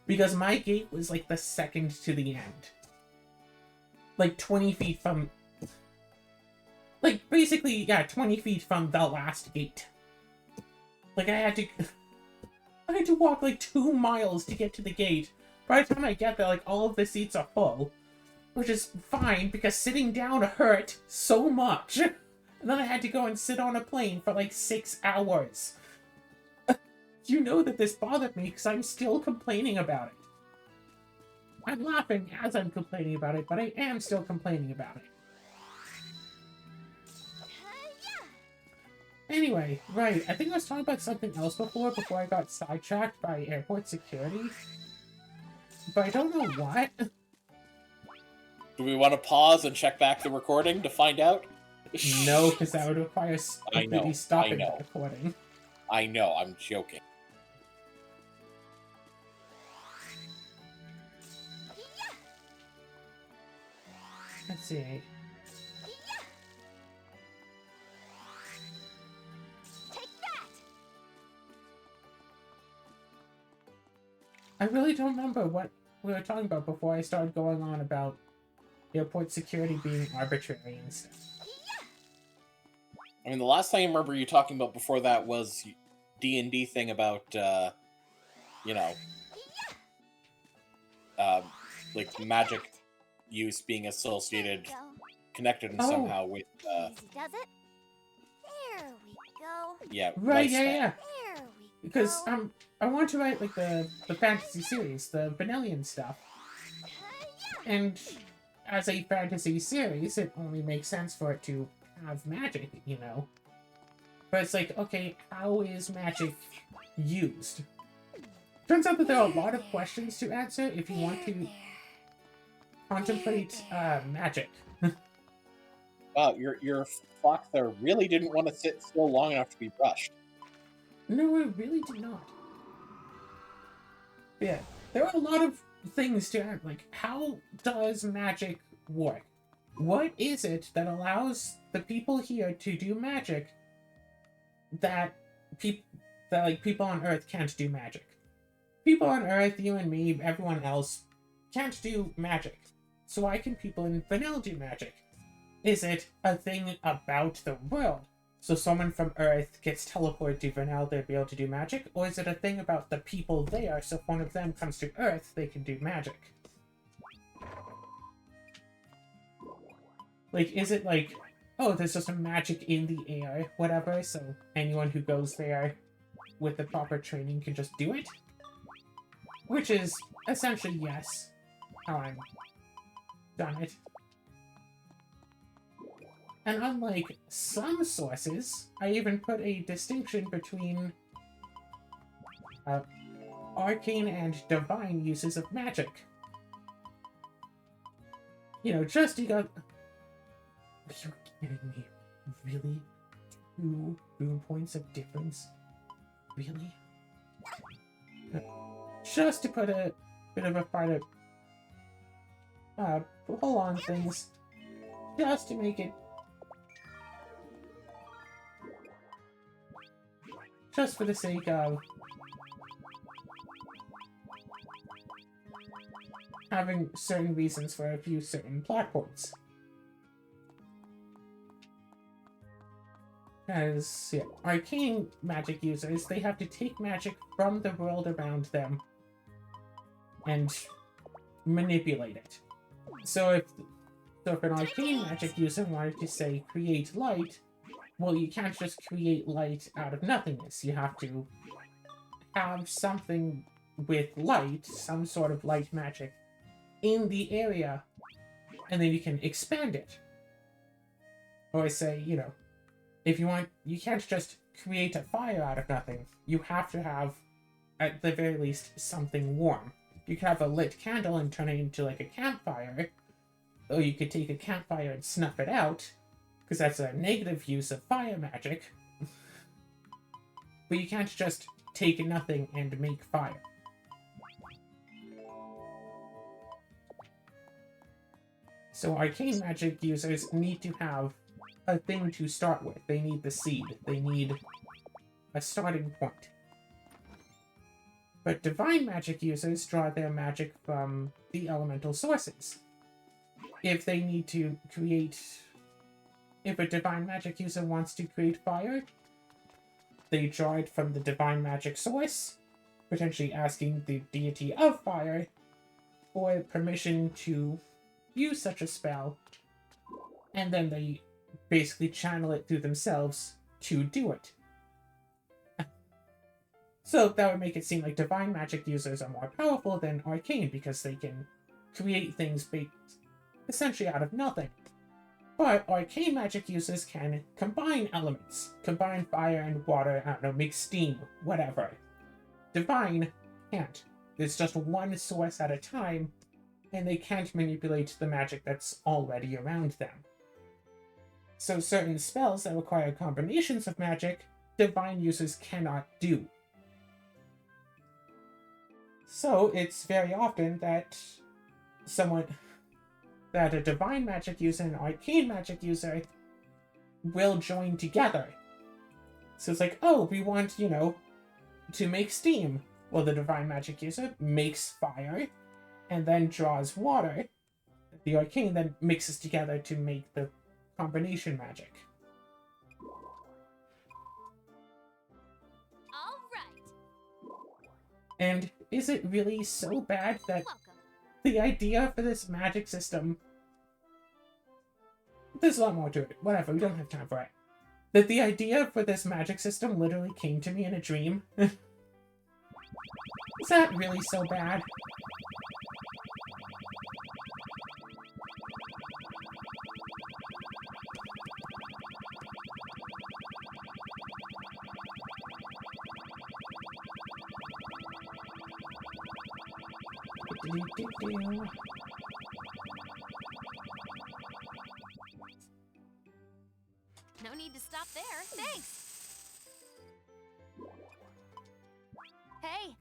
because my gate was, like, the second to the end. Like, 20 feet from... Like, basically, yeah, 20 feet from the last gate. Like, I had to walk, like, 2 miles to get to the gate. By the time I get there, like, all of the seats are full. Which is fine, because sitting down hurt so much. And then I had to go and sit on a plane for, like, 6 hours. You know that this bothered me, because I'm still complaining about it. I'm laughing as I'm complaining about it, but I am still complaining about it. Anyway, right, I think I was talking about something else before I got sidetracked by airport security. But I don't know what. Do we want to pause and check back the recording to find out? No, because that would require completely stopping know. the recording. I know, I'm joking. Let's see. I really don't remember what we were talking about before I started going on about airport security being arbitrary and stuff. I mean, the last thing I remember you talking about before that was D&D thing about, you know, like magic use being associated, connected somehow with, Does it? There we go. yeah, Right, lifespan. yeah. There we Because go. I want to write like the fantasy series, the Vanillion stuff. And as a fantasy series, it only makes sense for it to have magic, you know. But it's like, okay, how is magic used? Turns out that there are a lot of questions to answer if you want to contemplate magic. Wow, your fox there really didn't want to sit still long enough to be brushed. No, it really did not. Yeah, there are a lot of things to ask, like, how does magic work? What is it that allows the people here to do magic that people on Earth can't do magic? People on Earth, you and me, everyone else, can't do magic. So why can people in Vanilla do magic? Is it a thing about the world? So someone from Earth gets teleported to Vanilla, they'll be able to do magic? Or is it a thing about the people there, so if one of them comes to Earth, they can do magic? Like, is it like, oh, there's just some magic in the air, whatever, so anyone who goes there with the proper training can just do it? Which is essentially yes, how I've done it. And unlike some sources, I even put a distinction between arcane and divine uses of magic. You know, just you got... Are you kidding me? Really? 2 boon points of difference? Really? Just to put a bit of a fight pull on things. Just to make it... Just for the sake of having certain reasons for a few certain plot points. As yeah, arcane magic users, they have to take magic from the world around them and manipulate it. So if an arcane magic user wanted to, say, create light, well, you can't just create light out of nothingness. You have to have something with light, some sort of light magic, in the area, and then you can expand it. Or say, you know, if you want, you can't just create a fire out of nothing. You have to have, at the very least, something warm. You could have a lit candle and turn it into like a campfire, or you could take a campfire and snuff it out, because that's a negative use of fire magic. But you can't just take nothing and make fire. So arcane magic users need to have a thing to start with. They need the seed. They need a starting point. But divine magic users draw their magic from the elemental sources. If they need to create... If a divine magic user wants to create fire, they draw it from the divine magic source, potentially asking the deity of fire for permission to use such a spell, and then they basically channel it through themselves to do it. So that would make it seem like divine magic users are more powerful than arcane because they can create things based essentially out of nothing. But arcane magic users can combine elements. Combine fire and water, I don't know, make steam, whatever. Divine can't. There's just one source at a time, and they can't manipulate the magic that's already around them. So certain spells that require combinations of magic, divine users cannot do. So it's very often that a divine magic user and an arcane magic user will join together. So it's like, oh, we want, you know, to make steam. Well, the divine magic user makes fire and then draws water. The arcane then mixes together to make the combination magic. All right. And is it really so bad that Welcome. the idea for this magic system... There's a lot more to it. Whatever, we don't have time for it. That the idea for this magic system literally came to me in a dream. Is that really so bad? No need to stop there. Thanks. Hey.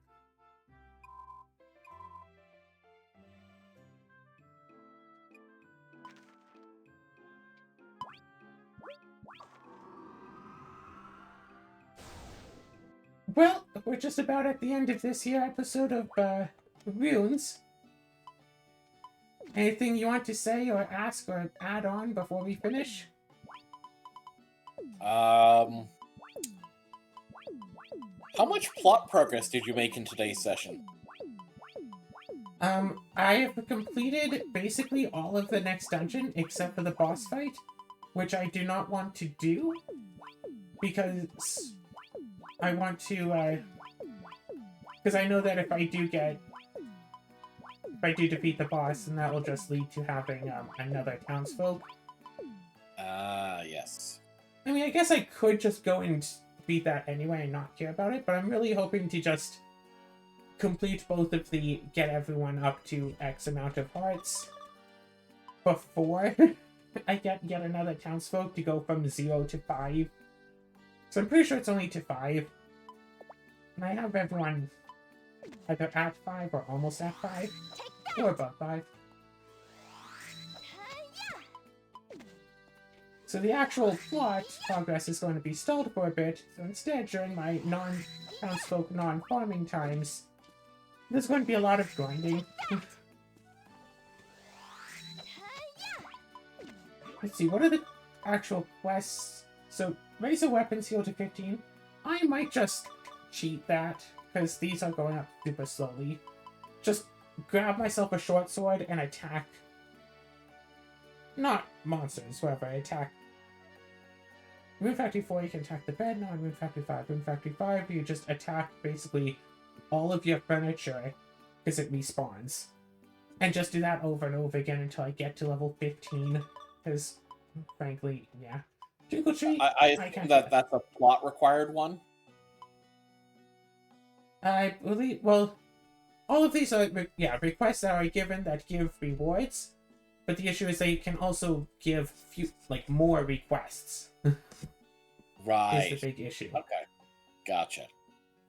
Well, we're just about at the end of this here episode of Runes. Anything you want to say or ask or add on before we finish? How much plot progress did you make in today's session? I have completed basically all of the next dungeon except for the boss fight, which I do not want to do because I want to, because I know that if I do defeat the boss, then that will just lead to having, another townsfolk. Yes. I mean, I guess I could just go and beat that anyway and not care about it, but I'm really hoping to just complete both of the get everyone up to X amount of hearts before I get yet another townsfolk to go from 0 to 5. So I'm pretty sure it's only to 5. And I have everyone either at 5 or almost at 5. Or above 5. So the actual plot progress is going to be stalled for a bit, so instead, during my non-townsfolk, non-farming times, there's going to be a lot of grinding. Let's see, what are the actual quests? So, raise a weapons heal to 15. I might just cheat that, because these are going up super slowly. Just grab myself a short sword and attack. Not monsters, whoever I attack. Rune Factory 4, you can attack the bed. Now in Rune Factory 5. Rune Factory 5, you just attack basically all of your furniture because it respawns. And just do that over and over again until I get to level 15. Because, frankly, yeah. Twinkle Tree, I assume that that's a plot required one. I believe, well, all of these are, yeah, requests that are given that give rewards. But the issue is they can also give more requests. Right. Is the big issue. Okay. Gotcha.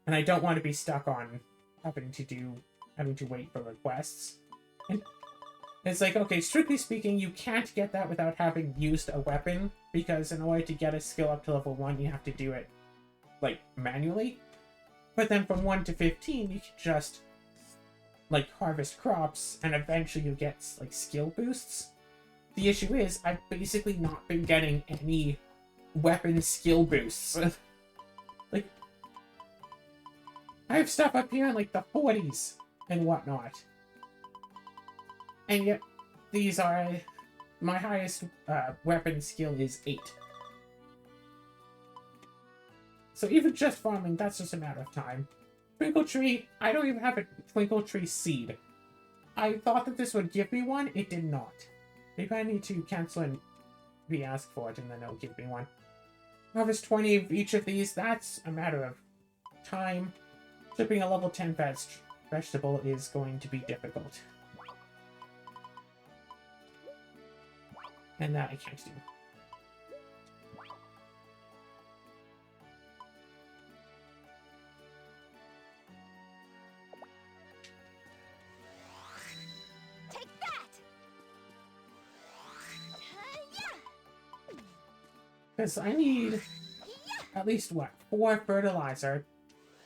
And I don't want to be stuck on having to wait for requests. And it's like, okay, strictly speaking, you can't get that without having used a weapon, because in order to get a skill up to level 1, you have to do it, manually. But then from 1 to 15, you can just, harvest crops, and eventually you get, skill boosts. The issue is, I've basically not been getting any weapon skill boosts. I have stuff up here in, the 40s and whatnot. And yet, these are... My highest weapon skill is 8. So even just farming, that's just a matter of time. Twinkle Tree, I don't even have a Twinkle Tree seed. I thought that this would give me one, it did not. Maybe I need to cancel and re-ask for it, and then it'll give me one. Harvest 20 of each of these, that's a matter of time. Shipping a level 10 vegetable is going to be difficult. And that I can't do. Take that! Because I need at least, 4 fertilizer.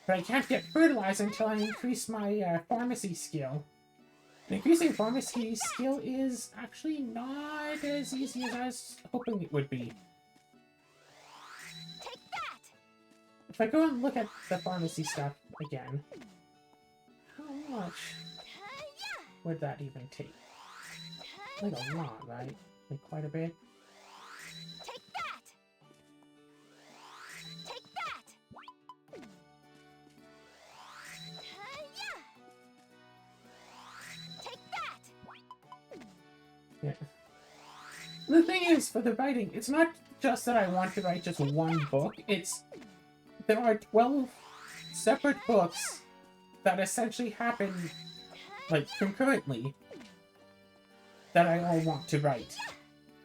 But I can't get fertilizer until I increase my pharmacy skill. And increasing pharmacy skill is actually not as easy as I was hoping it would be. Take that! If I go and look at the pharmacy stuff again, how much would that even take? A lot, right? Quite a bit. Take that! Take that! Take that! Yeah. The thing is, for the writing, it's not just that I want to write just one book, there are 12 separate books that essentially happen, concurrently, that I all want to write.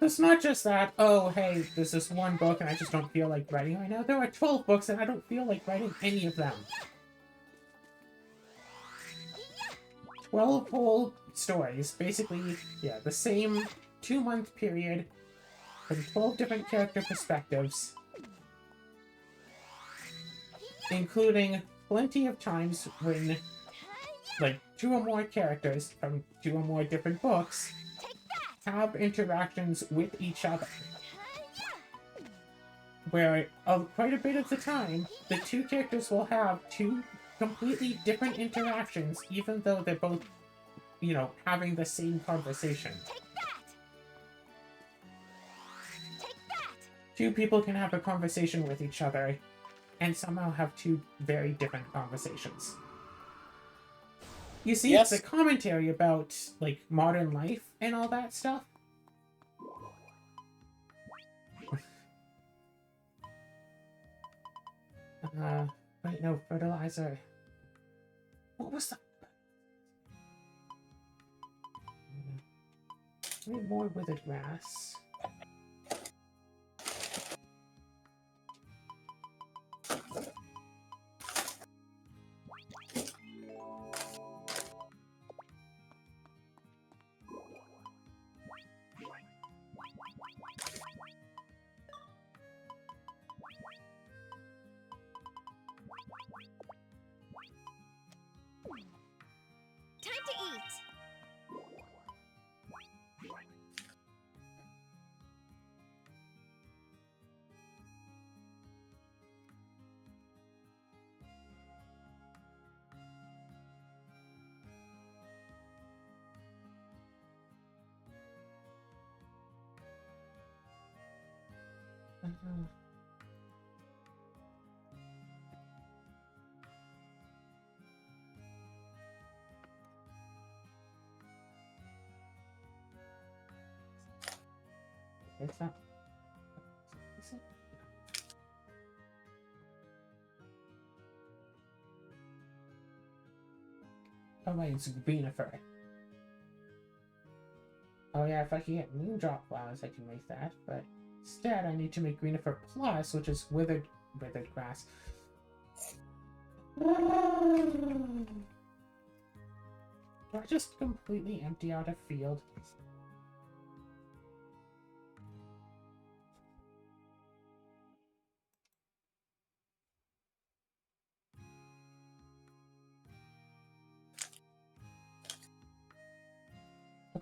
It's not just that, oh, hey, there's this one book and I just don't feel like writing right now. There are 12 books and I don't feel like writing any of them. 12 whole stories, basically, yeah, the same 2-month period, from 12 different character perspectives, including plenty of times when, 2 or more characters from 2 or more different books have interactions with each other. Where, quite a bit of the time, the 2 characters will have 2 completely different interactions, even though they're both, having the same conversation. Take that! Take that! 2 people can have a conversation with each other, and somehow have 2 very different conversations. You see, Yes. It's a commentary about, modern life and all that stuff. Wait, no, fertilizer. What was that? I need more withered grass. Time to eat! It's not. Is it? Oh wait, it's Greenifer. Oh yeah, if I can get Moondrop flowers, I can make that. But instead, I need to make Greenifer Plus, which is withered grass. Do I just completely empty out a field?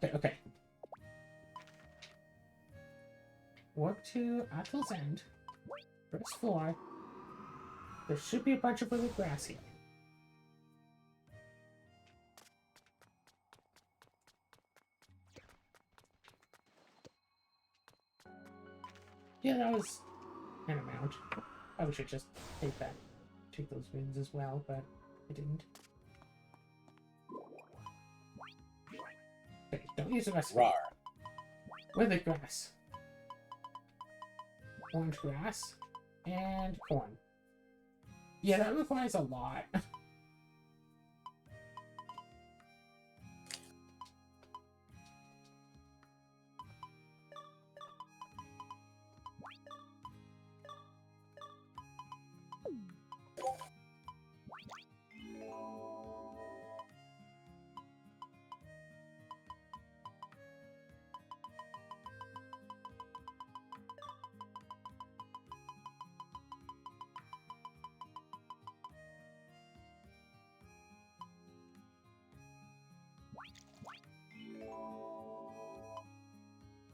Okay. Walk to Atol's End. First floor. There should be a bunch of withered grass here. Yeah, that was an amount. I should just take those wins as well, but I didn't. Okay, don't use the recipe. Rar. Withered grass. Orange grass. And corn. Yeah, that requires a lot.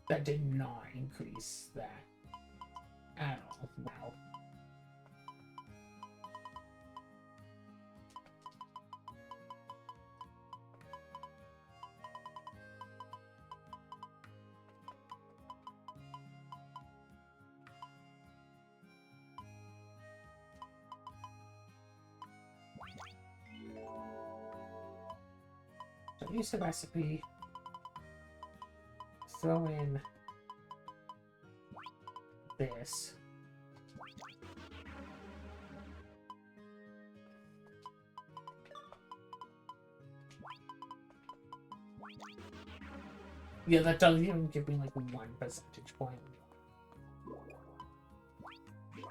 That did not increase that at all. Wow. So use the recipe. Throw in this. Yeah, that doesn't even give me like 1 percentage point.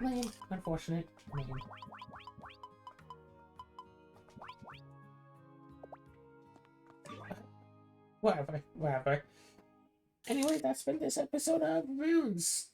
Lame. Unfortunate. Lame. Whatever. Anyway, that's been this episode of Runes.